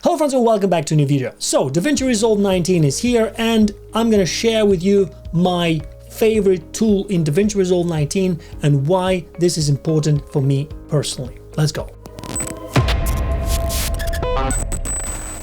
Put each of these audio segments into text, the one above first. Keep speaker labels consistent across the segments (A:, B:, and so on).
A: Hello friends and welcome back to a new video. So DaVinci Resolve 19 is here and I'm gonna share with you my favorite tool in DaVinci Resolve 19 and why this is important for me personally. Let's go.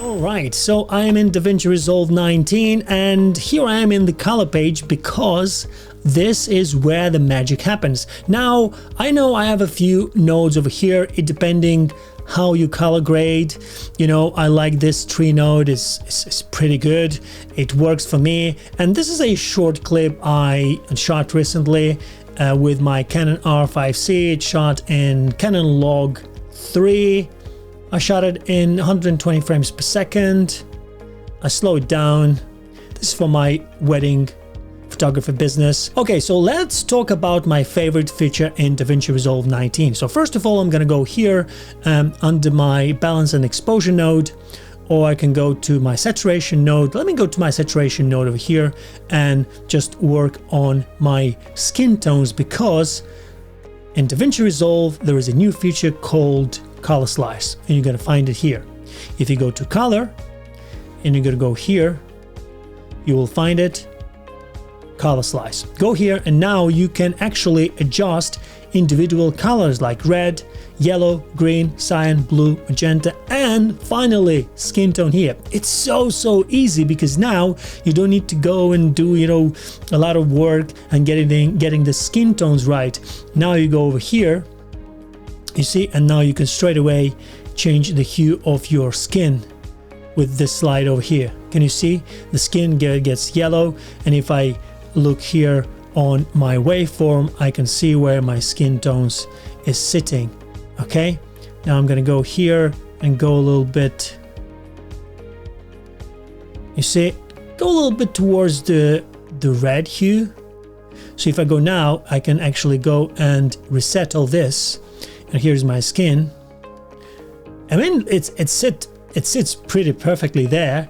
A: Alright, so I am in DaVinci Resolve 19 and here I am in the color page because this is where the magic happens. Now, I know I have a few nodes over here, it depending how you color grade. You know, I like this tree node, is pretty good. It works for me. And this is a short clip I shot recently with my Canon R5C. It's shot in Canon Log 3. I shot it in 120 frames per second. I slow it down. This is for my wedding photography business. Okay, so let's talk about my favorite feature in DaVinci Resolve 19. So first of all, I'm gonna go here under my balance and exposure node, or I can go to my saturation node. Let me go to my saturation node over here and just work on my skin tones, because in DaVinci Resolve there is a new feature called color slice, and you're gonna find it here. If you go to color and you're gonna go here, you will find it, color slice. Go here and now you can actually adjust individual colors like red, yellow, green, cyan, blue, magenta, and finally skin tone here. It's so easy because now you don't need to go and do, you know, a lot of work and getting the skin tones right. Now you go over here, you see, and now you can straight away change the hue of your skin with this slide over here. Can you see the skin gets yellow? And if I look here on my waveform, I can see where my skin tones is sitting. Okay, now I'm gonna go here and go a little bit, you see, go a little bit towards the red hue. So if I go now, I can actually go and reset all this, and here's my skin. I mean, it sits pretty perfectly there.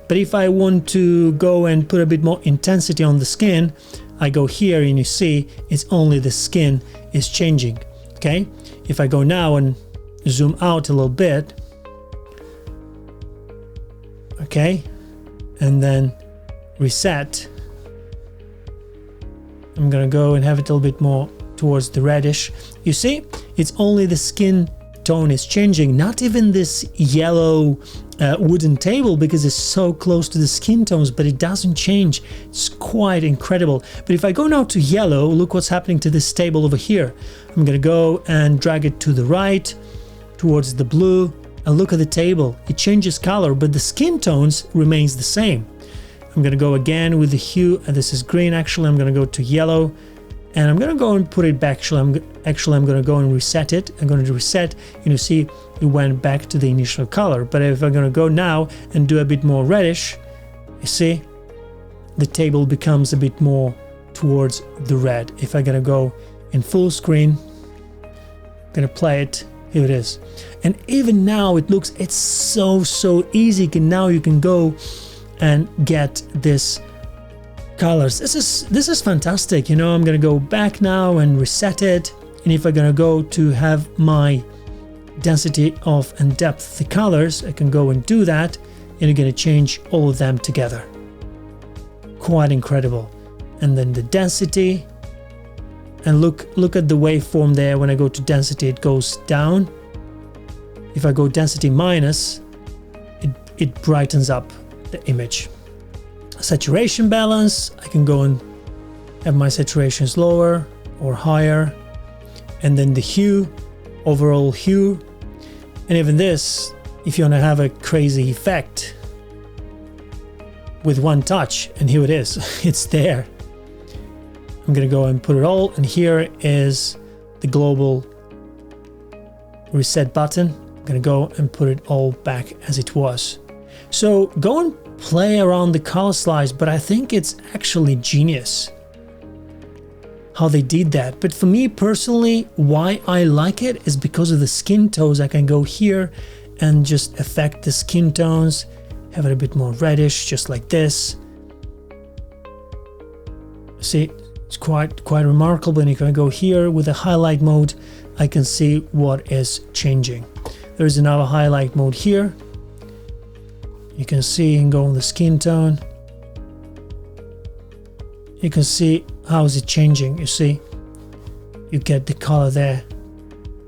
A: But if I want to go and put a bit more intensity on the skin, I go here and you see it's only the skin is changing. Okay, if I go now and zoom out a little bit, okay, and then reset, I'm gonna go and have it a little bit more towards the reddish. You see, it's only the skin tone is changing, not even this yellow wooden table, because it's so close to the skin tones, but it doesn't change. It's quite incredible. But if I go now to yellow, look what's happening to this table over here. I'm gonna go and drag it to the right towards the blue, and look at the table. It changes color, but the skin tones remains the same. I'm gonna go again with the hue, and this is green. Actually, I'm gonna go to yellow, and I'm gonna go and put it back. I'm gonna go and reset it. I'm going to reset, and you see it went back to the initial color. But if I'm gonna go now and do a bit more reddish, you see the table becomes a bit more towards the red. If I'm gonna go in full screen, I'm gonna play it, here it is. And even now it's so easy. Now you can go and get this colors. This is fantastic. You know, I'm gonna go back now and reset it, and if I'm gonna go to have my density of and depth the colors, I can go and do that, and you're gonna change all of them together. Quite incredible. And then the density, and look at the waveform there. When I go to density, it goes down. If I go density minus, it brightens up the image. Saturation balance, I can go and have my saturations lower or higher, and then the hue, overall hue, and even this, if you want to have a crazy effect with one touch, and here it is, it's there. I'm gonna go and put it all, and here is the global reset button. I'm gonna go and put it all back as it was. So go and play around the color slice, but I think it's actually genius how they did that. But for me personally, why I like it is because of the skin tones. I can go here and just affect the skin tones, have it a bit more reddish, just like this. See, it's quite remarkable. And if I go here with the highlight mode, I can see what is changing. There's another highlight mode here. You can see, you can go on the skin tone. You can see how is it changing, you see? You get the color there.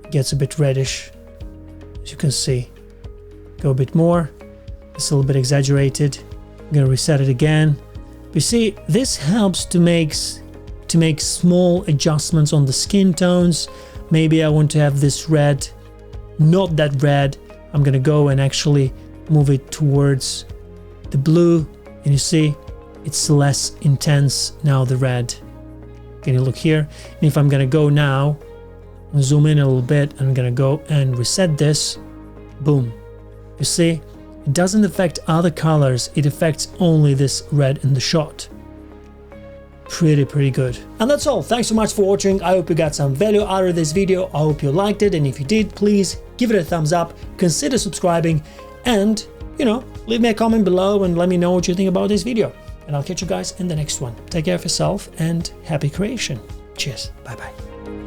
A: It gets a bit reddish, as you can see. Go a bit more. It's a little bit exaggerated. I'm gonna reset it again. But you see, this helps to make small adjustments on the skin tones. Maybe I want to have this red, not that red. I'm gonna go and actually move it towards the blue, and you see it's less intense now, the red. Can you look here? And if I'm gonna go now, zoom in a little bit, and I'm gonna go and reset this, boom. You see, it doesn't affect other colors, it affects only this red in the shot. Pretty good. And that's all. Thanks so much for watching. I hope you got some value out of this video. I hope you liked it, and if you did, please give it a thumbs up, consider subscribing, and leave me a comment below and let me know what you think about this video. And I'll catch you guys in the next one. Take care of yourself and happy creation. Cheers. Bye bye.